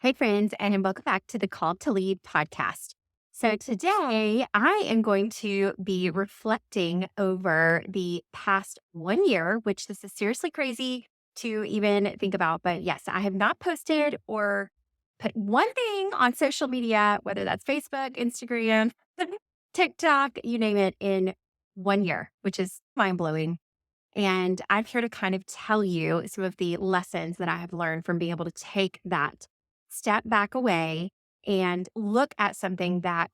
Hey, friends, and welcome back to the Call to Lead podcast. So, today I am going to be reflecting over the past 1 year, which this is seriously crazy to even think about. But yes, I have not posted or put one thing on social media, whether that's Facebook, Instagram, TikTok, you name it, in 1 year, which is mind blowing. And I'm here to kind of tell you some of the lessons that I have learned from being able to take that step back away and look at something that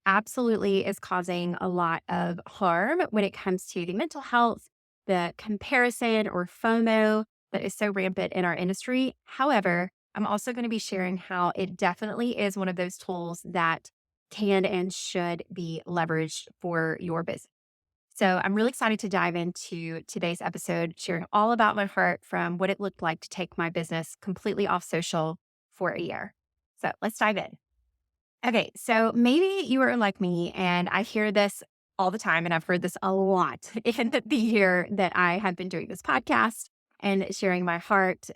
absolutely is causing a lot of harm when it comes to the mental health, the comparison or FOMO that is so rampant in our industry. However, I'm also going to be sharing how it definitely is one of those tools that can and should be leveraged for your business. So I'm really excited to dive into today's episode, sharing all about my heart from what it looked like to take my business completely off social for a year. So let's dive in. Okay, so maybe you are like me, and I hear this all the time, and I've heard this a lot in the year that I have been doing this podcast and sharing my heart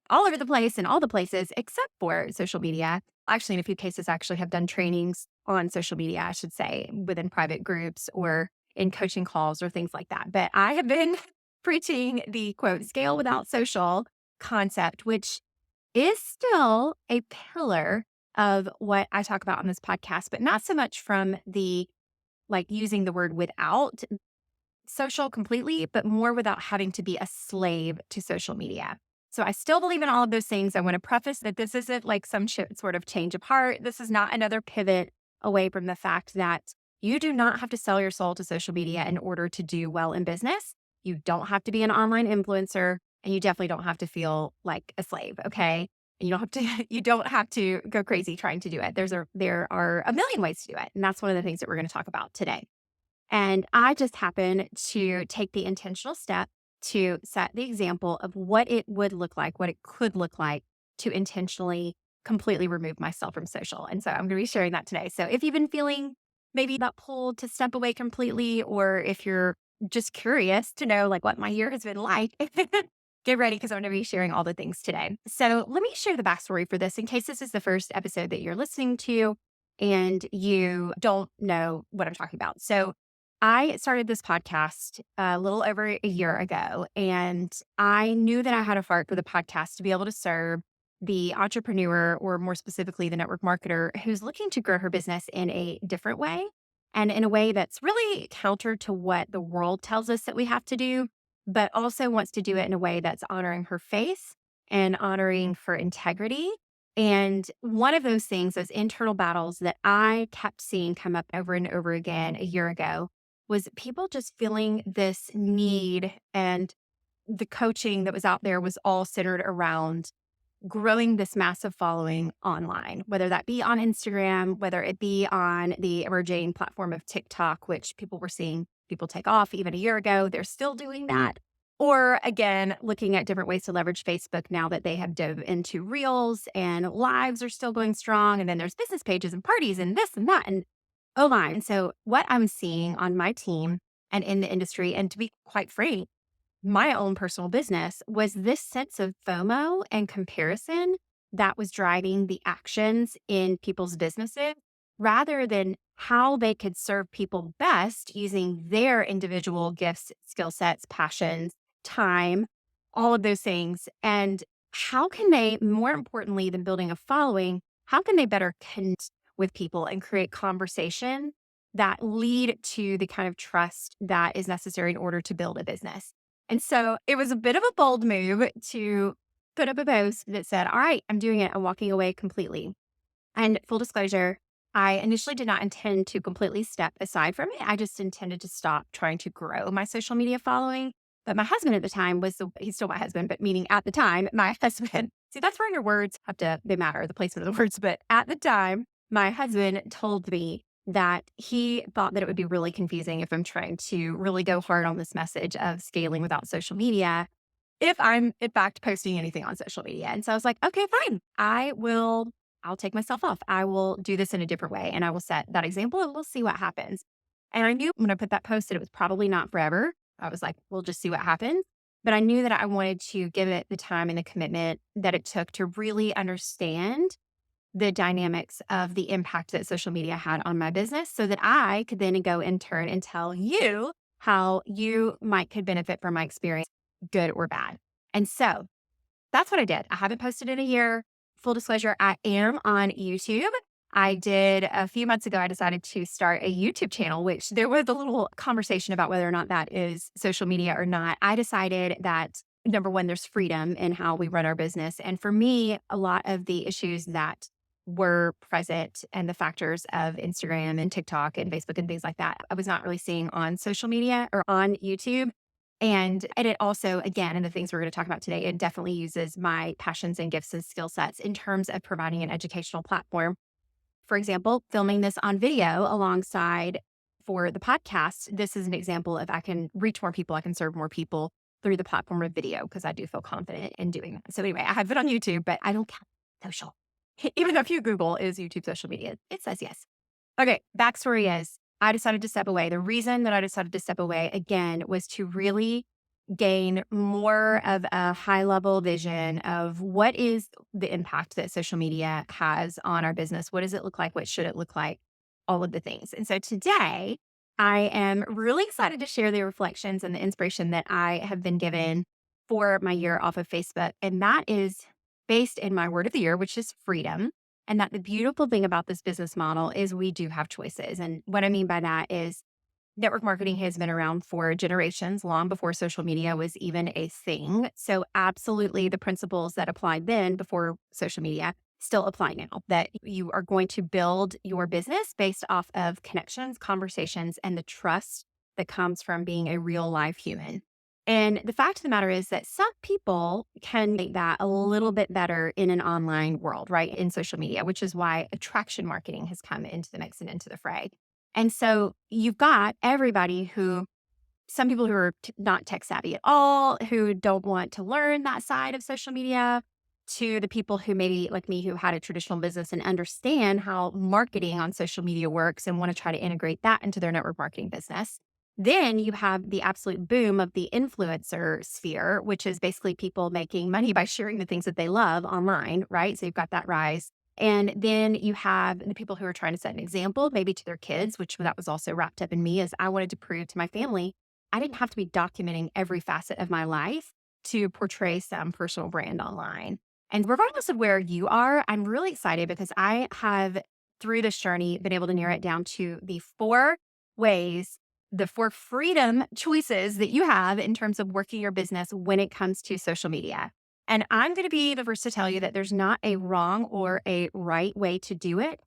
all over the place and all the places except for social media. Actually, in a few cases, I actually have done trainings on social media, I should say, within private groups or in coaching calls or things like that. But I have been preaching the quote, scale without social concept, which is still a pillar of what I talk about on this podcast, but not so much from the like using the word without social completely, but more without having to be a slave to social media. So I still believe in all of those things. I want to preface that this isn't like some sort of change of heart. This is not another pivot away from the fact that you do not have to sell your soul to social media in order to do well in business. You don't have to be an online influencer, and you definitely don't have to feel like a slave. Okay. And you don't have to go crazy trying to do it. There are a million ways to do it. And that's one of the things that we're going to talk about today. And I just happen to take the intentional step to set the example of what it would look like, what it could look like to intentionally completely remove myself from social. And so I'm going to be sharing that today. So if you've been feeling maybe that pull to step away completely, or if you're just curious to know like what my year has been like, get ready because I'm going to be sharing all the things today. So let me share the backstory for this in case this is the first episode that you're listening to and you don't know what I'm talking about. So I started this podcast a little over a year ago, and I knew that I had a heart for the podcast to be able to serve the entrepreneur, or more specifically, the network marketer who's looking to grow her business in a different way and in a way that's really counter to what the world tells us that we have to do, but also wants to do it in a way that's honoring her faith and honoring her integrity. And one of those things, those internal battles that I kept seeing come up over and over again a year ago, was people just feeling this need, and the coaching that was out there was all centered around growing this massive following online, whether that be on Instagram, whether it be on the emerging platform of TikTok, which people were seeing people take off even a year ago. They're still doing that. Or again, looking at different ways to leverage Facebook now that they have dove into reels, and lives are still going strong. And then there's business pages and parties and this and that. And oh my. And so what I'm seeing on my team and in the industry, and to be quite frank, my own personal business, was this sense of FOMO and comparison that was driving the actions in people's businesses rather than how they could serve people best using their individual gifts, skill sets, passions, time, all of those things. And how can they, more importantly than building a following, how can they better connect with people and create conversation that lead to the kind of trust that is necessary in order to build a business? And so it was a bit of a bold move to put up a post that said, all right, I'm doing it. I'm walking away completely. And full disclosure, I initially did not intend to completely step aside from it. I just intended to stop trying to grow my social media following. But my husband at the time he's still my husband, but meaning at the time, my husband, see, that's where your words they matter, the placement of the words. But at the time, my husband told me that he thought that it would be really confusing if I'm trying to really go hard on this message of scaling without social media, if I'm in fact posting anything on social media. And so I was like, okay, fine. I'll take myself off. I will do this in a different way, and I will set that example, and we'll see what happens. And I knew when I put that post that it was probably not forever. I was like, we'll just see what happens. but I knew that I wanted to give it the time and the commitment that it took to really understand the dynamics of the impact that social media had on my business so that I could then go in turn and tell you how you might could benefit from my experience, good or bad. And so that's what I did. I haven't posted in a year. Full disclosure, I am on YouTube. I did a few months ago, I decided to start a YouTube channel, which there was a little conversation about whether or not that is social media or not. I decided that number one, there's freedom in how we run our business. And for me, a lot of the issues that were present and the factors of Instagram and TikTok and Facebook and things like that, I was not really seeing on social media or on YouTube. And it also, again, and the things we're going to talk about today, it definitely uses my passions and gifts and skill sets in terms of providing an educational platform. For example, filming this on video alongside for the podcast, this is an example of I can reach more people, I can serve more people through the platform of video because I do feel confident in doing that. So anyway, I have it on YouTube, but I don't count social. Even though if you Google is YouTube social media, it says yes. Okay, backstory is I decided to step away. The reason that I decided to step away again was to really gain more of a high level vision of what is the impact that social media has on our business. What does it look like? What should it look like? All of the things. And so today I am really excited to share the reflections and the inspiration that I have been given for my year off of Facebook. And that is based in my word of the year, which is freedom. And that the beautiful thing about this business model is we do have choices. And what I mean by that is network marketing has been around for generations, long before social media was even a thing. So absolutely the principles that applied then before social media still apply now, that you are going to build your business based off of connections, conversations, and the trust that comes from being a real life human. And the fact of the matter is that some people can make that a little bit better in an online world, right? In social media, which is why attraction marketing has come into the mix and into the fray. And so you've got everybody who, some people who are not tech savvy at all, who don't want to learn that side of social media, to the people who maybe like me, who had a traditional business and understand how marketing on social media works and want to try to integrate that into their network marketing business. Then you have the absolute boom of the influencer sphere, which is basically people making money by sharing the things that they love online, right? So you've got that rise. And then you have the people who are trying to set an example, maybe to their kids, which that was also wrapped up in me, as I wanted to prove to my family, I didn't have to be documenting every facet of my life to portray some personal brand online. And regardless of where you are, I'm really excited because I have, through this journey, been able to narrow it down to the four ways, the four freedom choices that you have in terms of working your business when it comes to social media. And I'm going to be the first to tell you that there's not a wrong or a right way to do it.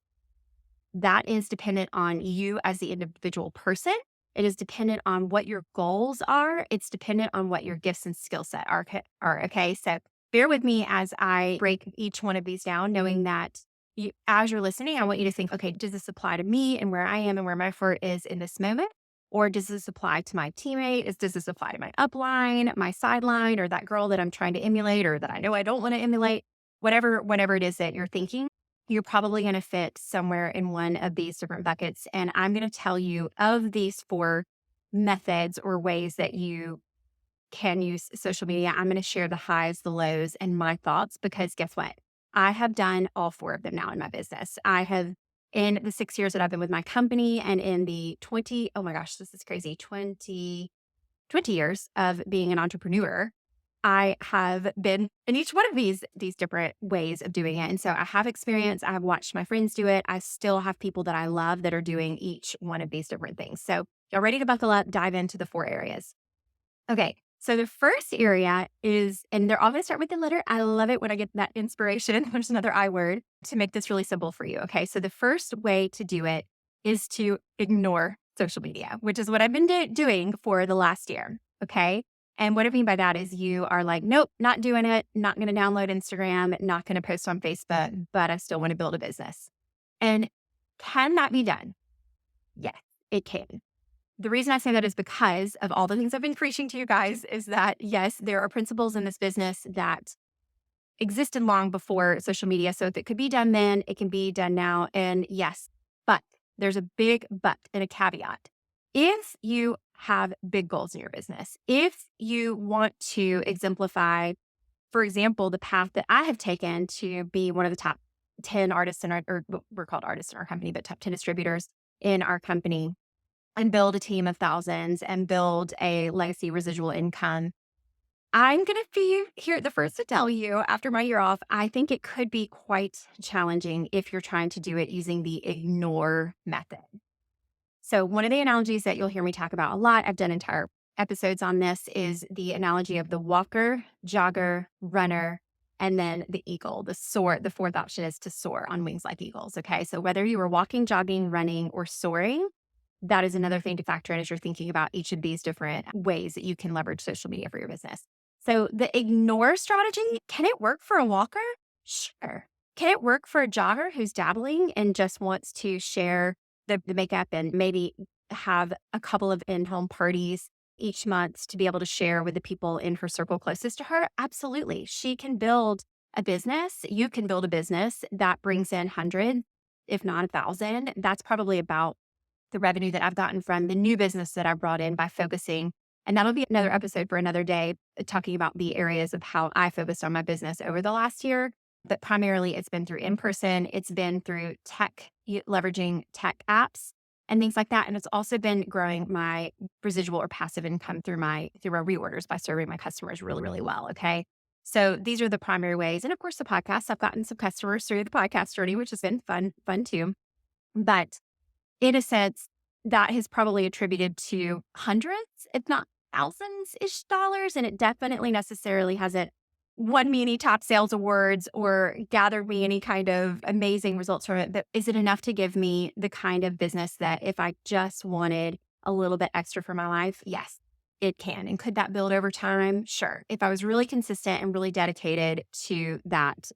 That is dependent on you as the individual person. It is dependent on what your goals are. It's dependent on what your gifts and skill set are. Okay. So bear with me as I break each one of these down, knowing that as you're listening, I want you to think, okay, does this apply to me and where I am and where my foot is in this moment? Or does this apply to my teammate? Does this apply to my upline, my sideline, or that girl that I'm trying to emulate or that I know I don't want to emulate? Whatever it is that you're thinking, you're probably going to fit somewhere in one of these different buckets. And I'm going to tell you of these four methods or ways that you can use social media. I'm going to share the highs, the lows, and my thoughts because guess what? I have done all four of them now in my business. I have, in the 6 years that I've been with my company and in the 20, oh my gosh, this is crazy, 20 years of being an entrepreneur, I have been in each one of these different ways of doing it. And so I have experience. I have watched my friends do it. I still have people that I love that are doing each one of these different things. So y'all ready to buckle up, dive into the four areas. Okay. So the first area is, and they're all going to start with the letter. I love it when I get that inspiration. There's another I word to make this really simple for you. Okay. So the first way to do it is to ignore social media, which is what I've been doing for the last year. Okay. And what I mean by that is you are like, nope, not doing it. Not going to download Instagram, not going to post on Facebook, but I still want to build a business. And can that be done? Yes, it can. The reason I say that is because of all the things I've been preaching to you guys is that, yes, there are principles in this business that existed long before social media. So if it could be done then, it can be done now. And yes, but there's a big but and a caveat. If you have big goals in your business, if you want to exemplify, for example, the path that I have taken to be one of the top 10 artists in our, or we're called artists in our company, but top 10 distributors in our company, and build a team of thousands and build a legacy residual income, I'm going to be here the first to tell you after my year off, I think it could be quite challenging if you're trying to do it using the ignore method. So one of the analogies that you'll hear me talk about a lot, I've done entire episodes on this, is the analogy of the walker, jogger, runner, and then the eagle, the soar. The fourth option is to soar on wings like eagles. Okay. So whether you are walking, jogging, running, or soaring, that is another thing to factor in as you're thinking about each of these different ways that you can leverage social media for your business. So the ignore strategy, can it work for a walker? Sure. Can it work for a jogger who's dabbling and just wants to share the makeup and maybe have a couple of in-home parties each month to be able to share with the people in her circle closest to her? Absolutely. She can build a business. You can build a business that brings in hundreds, if not 1,000. That's probably about the revenue that I've gotten from the new business that I brought in by focusing. And that'll be another episode for another day, talking about the areas of how I focused on my business over the last year. But primarily it's been through in-person, it's been through tech, leveraging tech apps and things like that. And it's also been growing my residual or passive income through my reorders by serving my customers really, really well. Okay. So these are the primary ways. And of course, the podcast, I've gotten some customers through the podcast journey, which has been fun too. But in a sense, that has probably attributed to hundreds, if not thousands-ish dollars. And it definitely necessarily hasn't won me any top sales awards or gathered me any kind of amazing results from it. But is it enough to give me the kind of business that if I just wanted a little bit extra for my life? Yes, it can. And could that build over time? Sure. If I was really consistent and really dedicated to that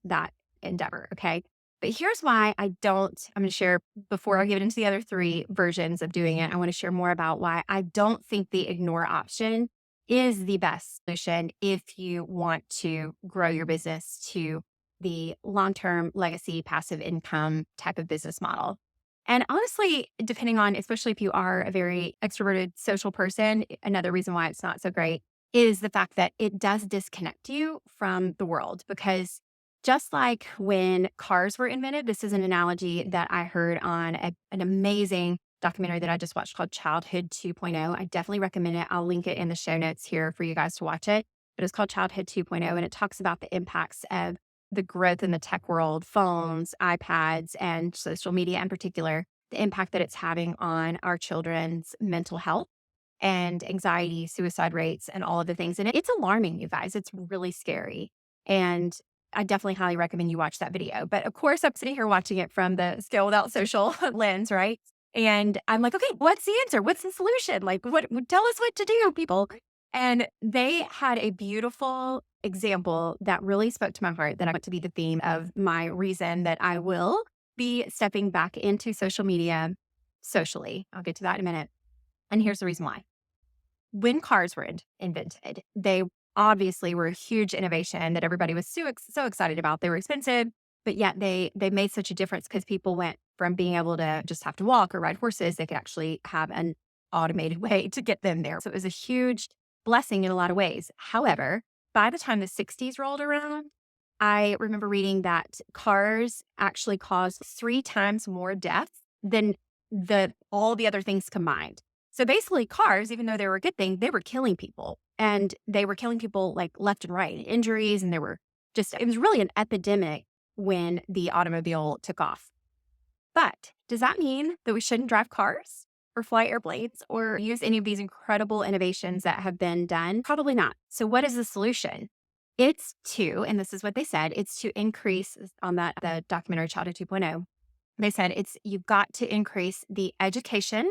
endeavor. Okay. But here's why I'm going to share, before I get into the other three versions of doing it, I want to share more about why I don't think the ignore option is the best solution if you want to grow your business to the long-term legacy passive income type of business model. And honestly, depending on, especially if you are a very extroverted social person, another reason why it's not so great is the fact that it does disconnect you from the world. Because just like when cars were invented, this is an analogy that I heard on an amazing documentary that I just watched called Childhood 2.0. I definitely recommend it. I'll link it in the show notes here for you guys to watch it. But it's called Childhood 2.0, and it talks about the impacts of the growth in the tech world, phones, iPads, and social media in particular, the impact that it's having on our children's mental health and anxiety, suicide rates, and all of the things. And it's alarming, you guys. It's really scary. And I definitely highly recommend you watch that video. But of course, I'm sitting here watching it from the Scale Without Social lens, right? And I'm like, okay, what's the answer? What's the solution? Like, tell us what to do, people. And they had a beautiful example that really spoke to my heart that I want to be the theme of my reason that I will be stepping back into social media socially. I'll get to that in a minute. And here's the reason why. When cars were invented, they obviously were a huge innovation that everybody was so excited about. They were expensive, but yet they made such a difference because people went from being able to just have to walk or ride horses. They could actually have an automated way to get them there. So it was a huge blessing in a lot of ways. However, by the time the 60s rolled around, I remember reading that cars actually caused 3 times more deaths than all the other things combined. So basically cars, even though they were a good thing, they were killing people, and they were killing people like left and right, injuries. And it was really an epidemic when the automobile took off. But does that mean that we shouldn't drive cars or fly airplanes or use any of these incredible innovations that have been done? Probably not. So what is the solution? It's to, and this is what they said, it's to increase on the documentary Childhood 2.0. They said you've got to increase the education,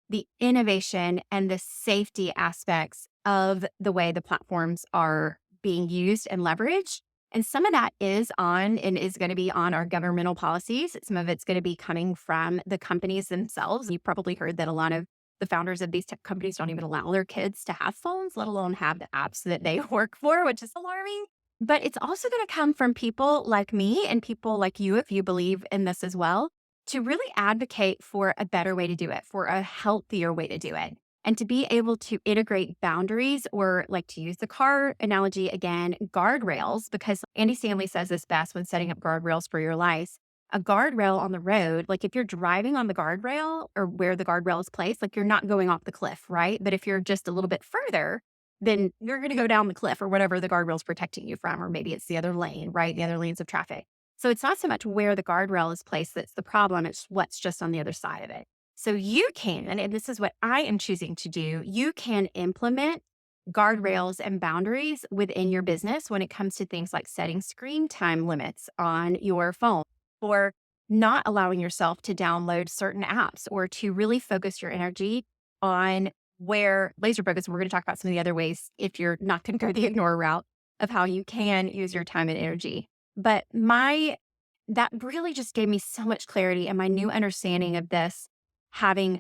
the innovation, and the safety aspects of the way the platforms are being used and leveraged. And some of that is going to be on our governmental policies. Some of it's going to be coming from the companies themselves. You've probably heard that a lot of the founders of these tech companies don't even allow their kids to have phones, let alone have the apps that they work for, which is alarming. But it's also going to come from people like me and people like you, if you believe in this as well, to really advocate for a better way to do it, for a healthier way to do it, and to be able to integrate boundaries, or like, to use the car analogy again, guardrails, because Andy Stanley says this best when setting up guardrails for your life. A guardrail on the road, like if you're driving on the guardrail or where the guardrail is placed, like you're not going off the cliff, right? But if you're just a little bit further, then you're going to go down the cliff or whatever the guardrail is protecting you from, or maybe it's the other lane, right? The other lanes of traffic. So it's not so much where the guardrail is placed that's the problem, it's what's just on the other side of it. So you can, and this is what I am choosing to do, you can implement guardrails and boundaries within your business when it comes to things like setting screen time limits on your phone, or not allowing yourself to download certain apps, or to really focus your energy on where laser focus. We're going to talk about some of the other ways, if you're not going to go the ignore route, of how you can use your time and energy. But that really just gave me so much clarity, and my new understanding of this, having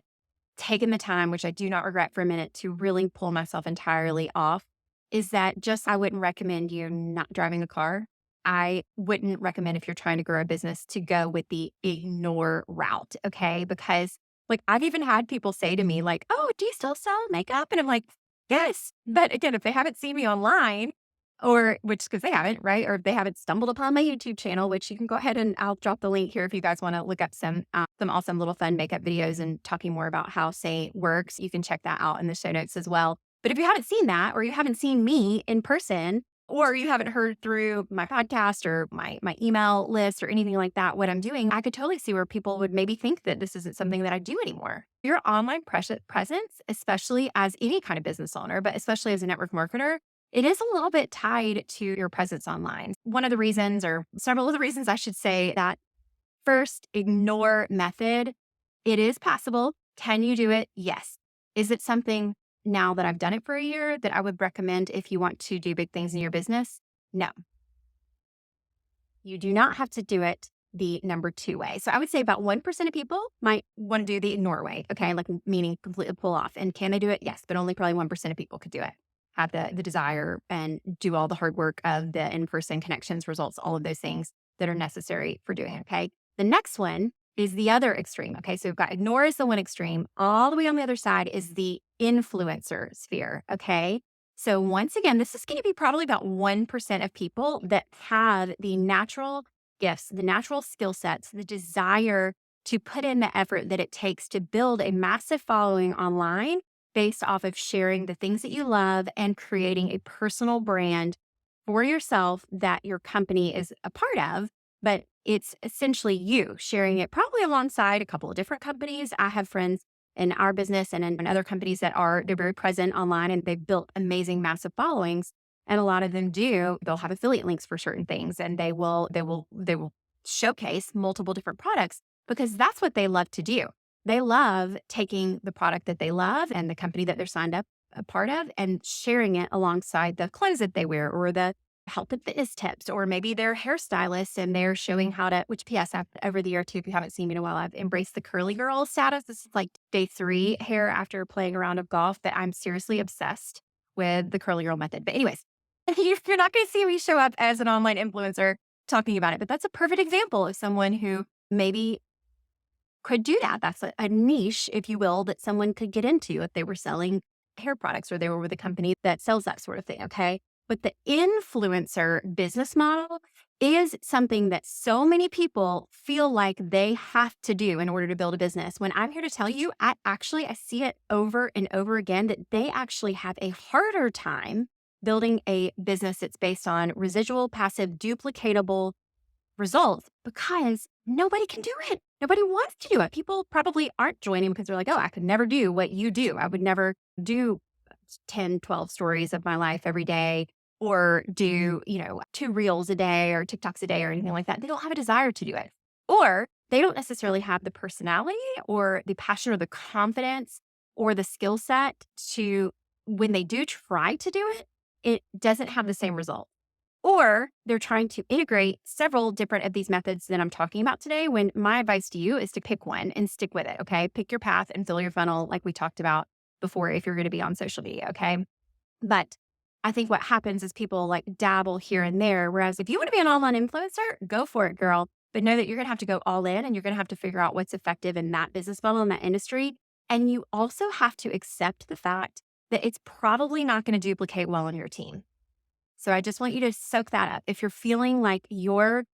taken the time, which I do not regret for a minute, to really pull myself entirely off, is that just, I wouldn't recommend you not driving a car. I wouldn't recommend, if you're trying to grow a business, to go with the ignore route. Okay. Because like, I've even had people say to me like, "Oh, do you still sell makeup?" And I'm like, "Yes." But again, if they haven't seen me online, or which, because they haven't, right? Or if they haven't stumbled upon my YouTube channel, which you can go ahead and I'll drop the link here if you guys want to look up some awesome little fun makeup videos and talking more about how Seint works. You can check that out in the show notes as well. But if you haven't seen that, or you haven't seen me in person, or you haven't heard through my podcast or my email list or anything like that, what I'm doing, I could totally see where people would maybe think that this isn't something that I do anymore. Your online presence, especially as any kind of business owner, but especially as a network marketer, it is a little bit tied to your presence online. One of the reasons, or several of the reasons I should say, that first ignore method, it is possible. Can you do it? Yes. Is it something, now that I've done it for a year, that I would recommend if you want to do big things in your business? No. You do not have to do it the number two way. So I would say about 1% of people might want to do the ignore way. Okay. Like, meaning completely pull off. And can they do it? Yes. But only probably 1% of people could do it, have the desire and do all the hard work of the in-person connections, results, all of those things that are necessary for doing it. Okay. The next one is the other extreme. Okay. So we've got ignore is the one extreme. All the way on the other side is the influencer sphere. Okay. So once again, this is going to be probably about 1% of people that have the natural gifts, the natural skill sets, the desire to put in the effort that it takes to build a massive following online based off of sharing the things that you love and creating a personal brand for yourself that your company is a part of. But it's essentially you sharing it, probably alongside a couple of different companies. I have friends in our business and in other companies that they're very present online, and they've built amazing, massive followings. And a lot of them they'll have affiliate links for certain things, and they will showcase multiple different products, because that's what they love to do. They love taking the product that they love and the company that they're signed up a part of, and sharing it alongside the clothes that they wear, or the health and fitness tips, or maybe they're hairstylists and they're showing how to, which PS, over the year too, if you haven't seen me in a while, I've embraced the curly girl status. This is like day 3 hair after playing a round of golf, that I'm seriously obsessed with the curly girl method. But anyways, you're not going to see me show up as an online influencer talking about it, but that's a perfect example of someone who maybe could do that. That's a niche, if you will, that someone could get into if they were selling hair products, or they were with a company that sells that sort of thing. Okay. But the influencer business model is something that so many people feel like they have to do in order to build a business. When I'm here to tell you, I see it over and over again, that they actually have a harder time building a business that's based on residual, passive, duplicatable results, because nobody can do it. Nobody wants to do it. People probably aren't joining because they're like, "Oh, I could never do what you do. I would never do 10, 12 stories of my life every day, or do, 2 reels a day or TikToks a day or anything like that." They don't have a desire to do it. Or they don't necessarily have the personality or the passion or the confidence or the skill set to, when they do try to do it, it doesn't have the same result. Or they're trying to integrate several different of these methods that I'm talking about today, when my advice to you is to pick one and stick with it. Okay. Pick your path and fill your funnel, like we talked about before, if you're going to be on social media. Okay. But I think what happens is people like dabble here and there. Whereas if you want to be an online influencer, go for it, girl. but know that you're going to have to go all in and you're going to have to figure out what's effective in that business model in that industry. And you also have to accept the fact that it's probably not going to duplicate well on your team. So I just want you to soak that up. If you're feeling like you are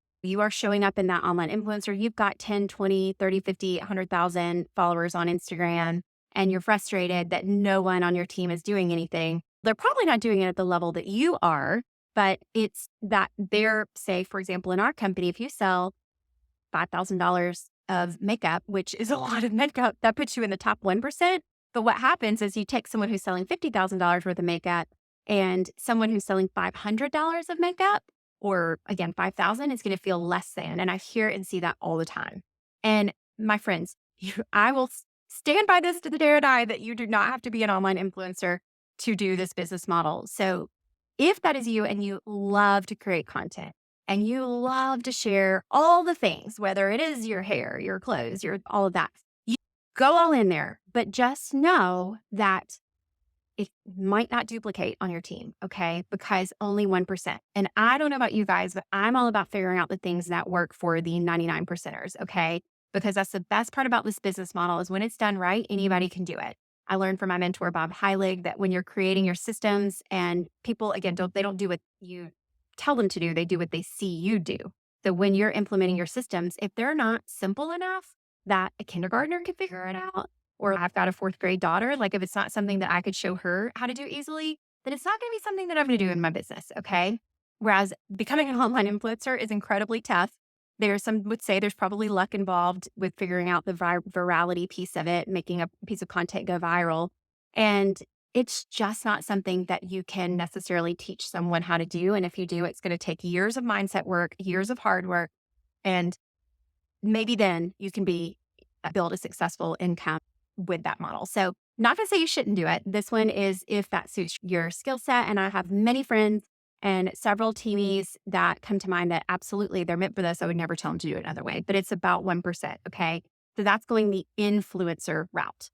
showing up in that online influencer, you've got 10, 20, 30, 50, 100,000 followers on Instagram, and you're frustrated that no one on your team is doing anything. They're probably not doing it at the level that you are, but it's that they're, say, for example, in our company, if you sell $5,000 of makeup, which is a lot of makeup, that puts you in the top 1%. But what happens is you take someone who's selling $50,000 worth of makeup and someone who's selling $500 of makeup, or again, 5,000, is going to feel less than. And I hear and see that all the time. And my friends, I will stand by this to the day I die that you do not have to be an online influencer to do this business model. So if that is you and you love to create content, and you love to share all the things, whether it is your hair, your clothes, your all of that, you go all in there, but just know that it might not duplicate on your team, okay? Because only 1%. And I don't know about you guys, but I'm all about figuring out the things that work for the 99 percenters, okay? Because that's the best part about this business model is when it's done right, anybody can do it. I learned from my mentor, Bob Heilig, that when you're creating your systems and people, again, they don't do what you tell them to do, they do what they see you do. So when you're implementing your systems, if they're not simple enough that a kindergartner can figure it out, or I've got a fourth grade daughter, like if it's not something that I could show her how to do easily, then it's not going to be something that I'm going to do in my business. Okay. Whereas becoming an online influencer is incredibly tough. Some would say there's probably luck involved with figuring out the virality piece of it, making a piece of content go viral. And it's just not something that you can necessarily teach someone how to do. And if you do, it's going to take years of mindset work, years of hard work. And maybe then you can build a successful income with that model. So not to say you shouldn't do it. This one is if that suits your skill set. And I have many friends and several teamies that come to mind that absolutely they're meant for this. I would never tell them to do it another way, but it's about 1%. Okay. So that's going the influencer route.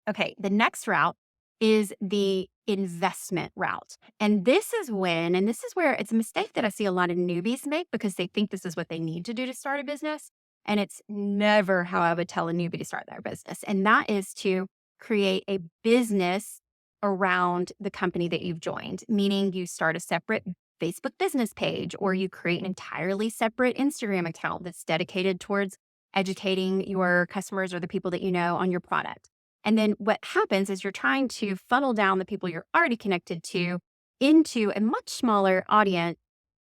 Okay. The next route is the investment route. And this is where it's a mistake that I see a lot of newbies make because they think this is what they need to do to start a business. And it's never how I would tell a newbie to start their business. And that is to create a business around the company that you've joined, meaning you start a separate Facebook business page or you create an entirely separate Instagram account that's dedicated towards educating your customers or the people that you know on your product. And then what happens is you're trying to funnel down the people you're already connected to into a much smaller audience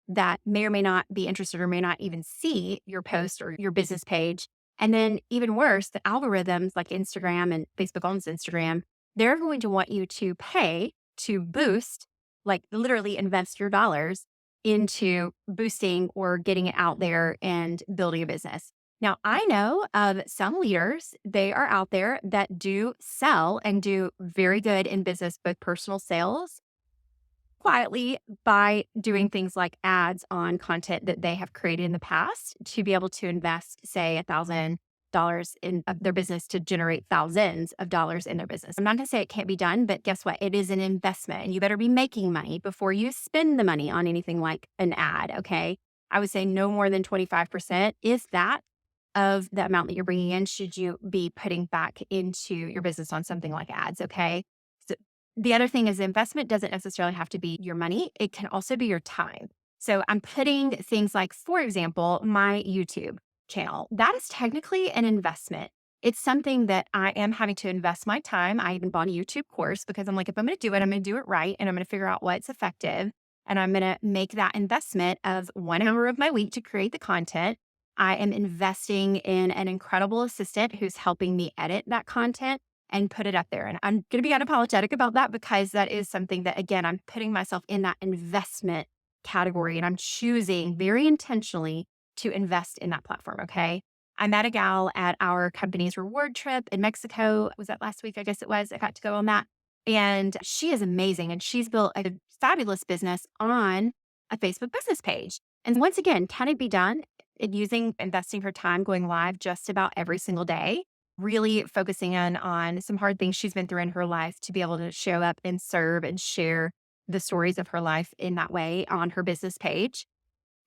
that may or may not be interested or may not even see your post or your business page. And then even worse, the algorithms like Instagram and Facebook owns Instagram, they're going to want you to pay to boost, like literally invest your dollars into boosting or getting it out there and building a business. Now, I know of some leaders, they are out there that do sell and do very good in business, both personal sales quietly by doing things like ads on content that they have created in the past to be able to invest, say, $1,000 in their business to generate thousands of dollars in their business. I'm not going to say it can't be done, but guess what? It is an investment and you better be making money before you spend the money on anything like an ad. Okay. I would say no more than 25%, if that, of the amount that you're bringing in should you be putting back into your business on something like ads. Okay. So the other thing is investment doesn't necessarily have to be your money. It can also be your time. So I'm putting things like, for example, my YouTube channel. That is technically an investment. It's something that I am having to invest my time. I even bought a YouTube course because I'm like, if I'm going to do it, I'm going to do it right. And I'm going to figure out what's effective. And I'm going to make that investment of 1 hour of my week to create the content. I am investing in an incredible assistant who's helping me edit that content and put it up there. And I'm going to be unapologetic about that because that is something that, again, I'm putting myself in that investment category and I'm choosing very intentionally to invest in that platform. Okay. I met a gal at our company's reward trip in Mexico. Was that last week? I guess it was. I got to go on that. And she is amazing. And she's built a fabulous business on a Facebook business page. And once again, can it be done? Investing her time going live just about every single day, really focusing on some hard things she's been through in her life to be able to show up and serve and share the stories of her life in that way on her business page.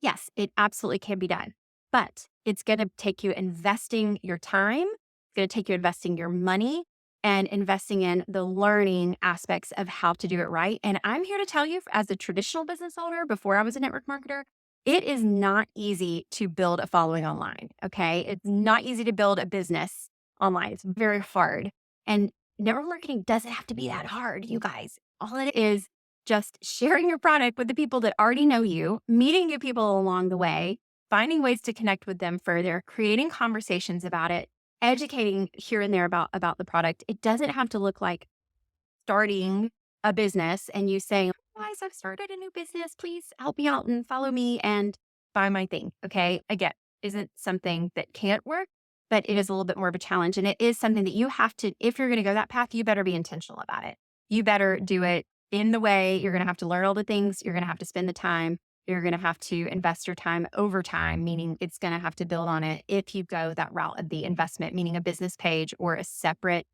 Yes, it absolutely can be done. but it's going to take you investing your time. It's going to take you investing your money and investing in the learning aspects of how to do it right. And I'm here to tell you, as a traditional business owner, before I was a network marketer, it is not easy to build a following online. Okay. It's not easy to build a business online. It's very hard. And network marketing doesn't have to be that hard, you guys. All it is just sharing your product with the people that already know you, meeting new people along the way, finding ways to connect with them further, creating conversations about it, educating here and there about the product. It doesn't have to look like starting a business and you saying, guys, I've started a new business. Please help me out and follow me and buy my thing. Okay. Again, isn't something that can't work, but it is a little bit more of a challenge. And it is something that you have to, if you're going to go that path, you better be intentional about it. You better do it in the way. You're going to have to learn all the things. You're going to have to spend the time. You're going to have to invest your time over time, meaning it's going to have to build on it if you go that route of the investment, meaning a business page or a separate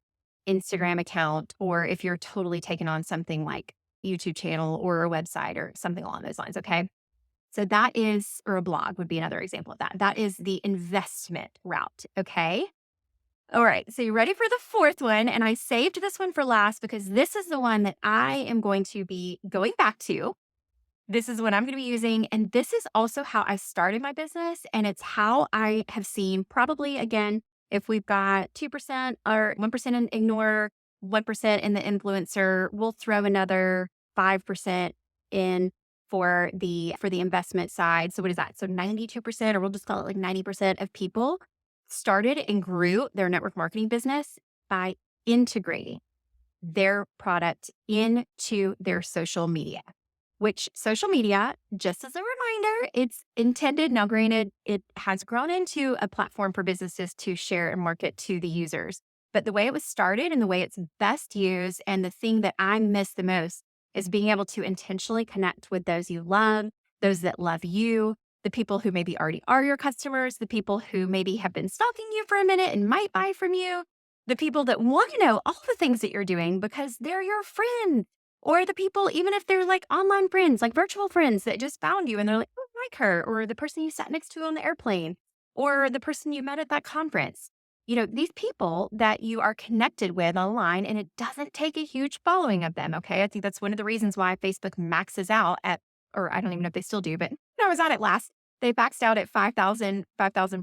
Instagram account, or if you're totally taking on something like YouTube channel or a website or something along those lines. Okay. So that is, or a blog would be another example of that. That is the investment route. Okay. All right. So you ready for the fourth one? And I saved this one for last because this is the one that I am going to be going back to. This is what I'm going to be using. And this is also how I started my business. And it's how I have seen, probably, again, if we've got 2% or 1% in ignore, 1% in the influencer, we'll throw another 5% in for the investment side. So what is that? So 92%, or we'll just call it like 90% of people started and grew their network marketing business by integrating their product into their social media. Which social media, just as a reminder, it's intended. Now, granted, it has grown into a platform for businesses to share and market to the users. But the way it was started and the way it's best used, and the thing that I miss the most, is being able to intentionally connect with those you love, those that love you, the people who maybe already are your customers, the people who maybe have been stalking you for a minute and might buy from you, the people that want to know all the things that you're doing because they're your friend. Or the people, even if they're like online friends, like virtual friends that just found you and they're like, oh, I like her, or the person you sat next to on the airplane, or the person you met at that conference. These people that you are connected with online, and it doesn't take a huge following of them. Okay. I think that's one of the reasons why Facebook maxes out at, or I don't even know if they still do, but when I was on it last, they maxed out at 5,000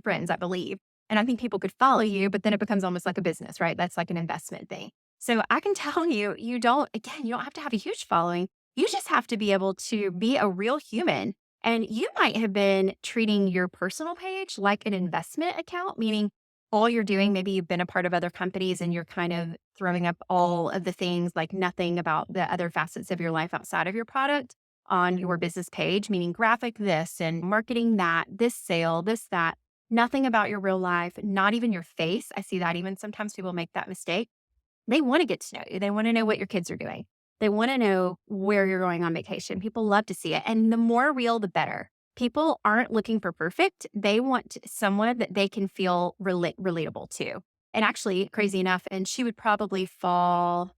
friends, I believe. And I think people could follow you, but then it becomes almost like a business, right? That's like an investment thing. So I can tell you, you don't have to have a huge following. You just have to be able to be a real human. And you might have been treating your personal page like an investment account, meaning all you're doing, maybe you've been a part of other companies and you're kind of throwing up all of the things, like nothing about the other facets of your life outside of your product on your business page, meaning graphic this and marketing that, this sale, this, that, nothing about your real life, not even your face. I see that even sometimes people make that mistake. They want to get to know you. They want to know what your kids are doing. They want to know where you're going on vacation. People love to see it. And the more real, the better. People aren't looking for perfect. They want someone that they can feel relatable to. And actually, crazy enough, and she would probably fall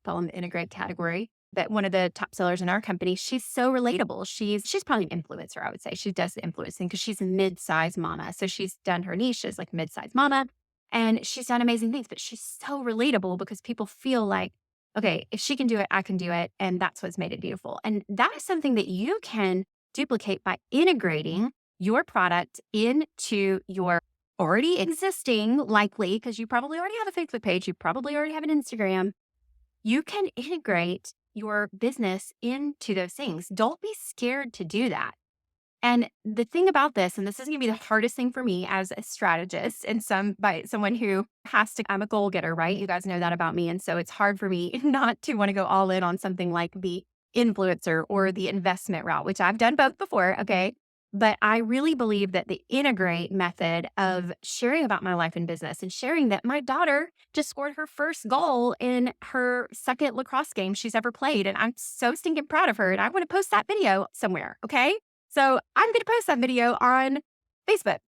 in the integrate category, but one of the top sellers in our company, she's so relatable. She's probably an influencer, I would say. She does the influencing because she's a mid-size mama. So she's done her niche as like mid-size mama. And she's done amazing things, but she's so relatable because people feel like, okay, if she can do it, I can do it. And that's what's made it beautiful. And that is something that you can duplicate by integrating your product into your already existing, likely, because you probably already have a Facebook page, you probably already have an Instagram. You can integrate your business into those things. Don't be scared to do that. And the thing about this, and this is going to be the hardest thing for me as a strategist and someone who I'm a goal getter, right? You guys know that about me. And so it's hard for me not to want to go all in on something like the influencer or the investment route, which I've done both before. Okay. But I really believe that the integrate method of sharing about my life and business and sharing that my daughter just scored her first goal in her second lacrosse game she's ever played. And I'm so stinking proud of her. And I want to post that video somewhere. Okay. So I'm going to post that video on Facebook.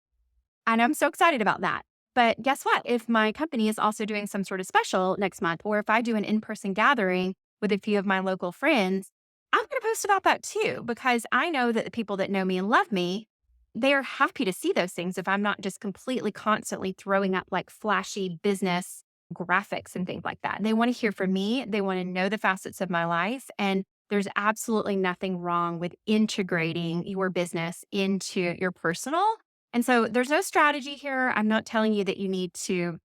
And I'm so excited about that. But guess what? If my company is also doing some sort of special next month, or if I do an in-person gathering with a few of my local friends, I'm going to post about that too, because I know that the people that know me and love me they are happy to see those things if I'm not just completely constantly throwing up like flashy business graphics and things like that. They want to hear from me. They want to know the facets of my life. And there's absolutely nothing wrong with integrating your business into your personal. And so there's no strategy here. I'm not telling you that you need to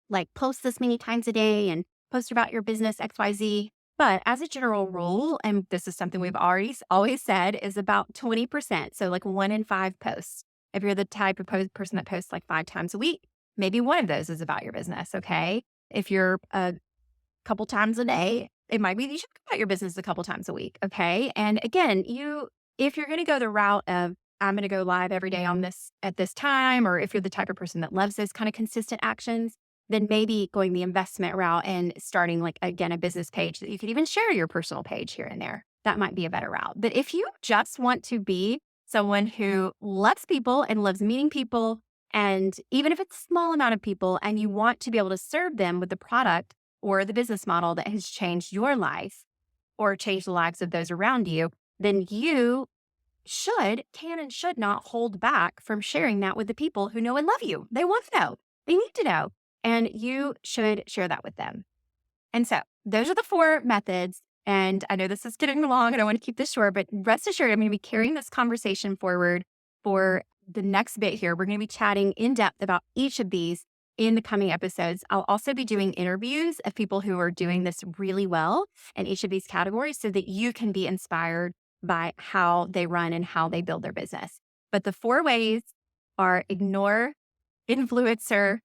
like post this many times a day and post about your business XYZ. But as a general rule, and this is something we've always said, is about 20%. So like 1 in 5 posts. If you're the type of person that posts like 5 times a week, maybe one of those is about your business. Okay. If you're a couple times a day, it might be that you should talk about your business a couple times a week. Okay. And again, if you're going to go the route of, I'm going to go live every day on this at this time, or if you're the type of person that loves those kind of consistent actions, then maybe going the investment route and starting like, again, a business page that you could even share your personal page here and there. That might be a better route. But if you just want to be someone who loves people and loves meeting people, and even if it's a small amount of people, and you want to be able to serve them with the product or the business model that has changed your life or changed the lives of those around you, then you can and should not hold back from sharing that with the people who know and love you. They want to know. They need to know. And you should share that with them. And so those are the 4 methods. And I know this is getting long. I don't want to keep this short, but rest assured, I'm going to be carrying this conversation forward for the next bit here. We're going to be chatting in depth about each of these in the coming episodes. I'll also be doing interviews of people who are doing this really well in each of these categories so that you can be inspired by how they run and how they build their business. But the 4 ways are ignore, influencer,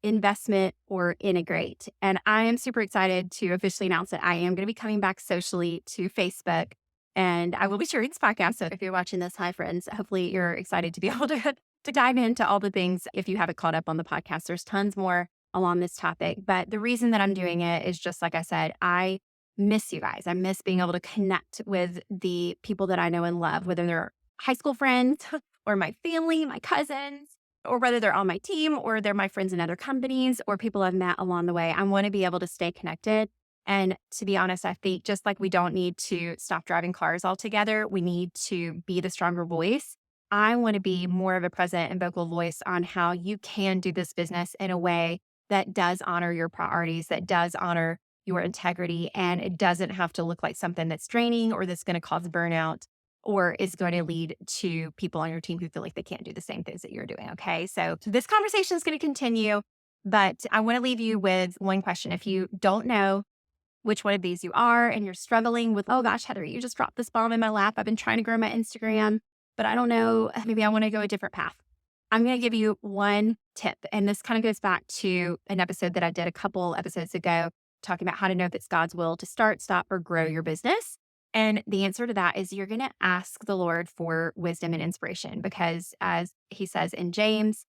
investment, or integrate. And I am super excited to officially announce that I am going to be coming back socially to Facebook, and I will be sharing this podcast. So if you're watching this, hi friends, hopefully you're excited to be able to dive into all the things. If you haven't caught up on the podcast, there's tons more along this topic. But the reason that I'm doing it is just like I said, I miss you guys. I miss being able to connect with the people that I know and love, whether they're high school friends or my family, my cousins, or whether they're on my team or they're my friends in other companies or people I've met along the way. I want to be able to stay connected. And to be honest, I think just like we don't need to stop driving cars altogether, we need to be the stronger voice. I want to be more of a present and vocal voice on how you can do this business in a way that does honor your priorities, that does honor your integrity, and it doesn't have to look like something that's draining or that's going to cause burnout or is going to lead to people on your team who feel like they can't do the same things that you're doing. Okay. So this conversation is going to continue, but I want to leave you with one question. If you don't know which one of these you are and you're struggling with, oh gosh, Heather, you just dropped this bomb in my lap. I've been trying to grow my Instagram, but I don't know, maybe I want to go a different path. I'm going to give you one tip. And this kind of goes back to an episode that I did a couple episodes ago, talking about how to know if it's God's will to start, stop, or grow your business. And the answer to that is you're going to ask the Lord for wisdom and inspiration, because as he says in James,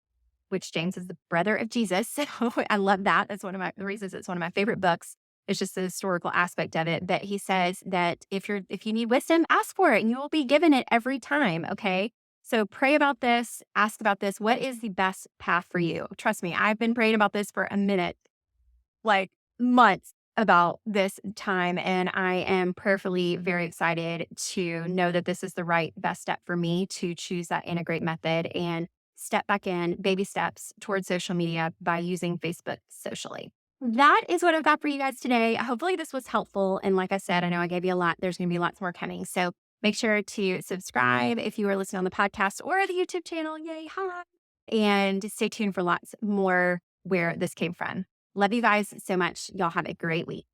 which James is the brother of Jesus. So I love that. That's one of the reasons it's one of my favorite books. It's just the historical aspect of it. But he says that if you need wisdom, ask for it and you will be given it every time. Okay. So pray about this, ask about this. What is the best path for you? Trust me, I've been praying about this for a minute, like months about this time. And I am prayerfully very excited to know that this is the right best step for me to choose that integrate method and step back in baby steps towards social media by using Facebook socially. That is what I've got for you guys today. Hopefully this was helpful. And like I said, I know I gave you a lot. There's going to be lots more coming. So make sure to subscribe if you are listening on the podcast or the YouTube channel. Yay, hi. And stay tuned for lots more where this came from. Love you guys so much. Y'all have a great week.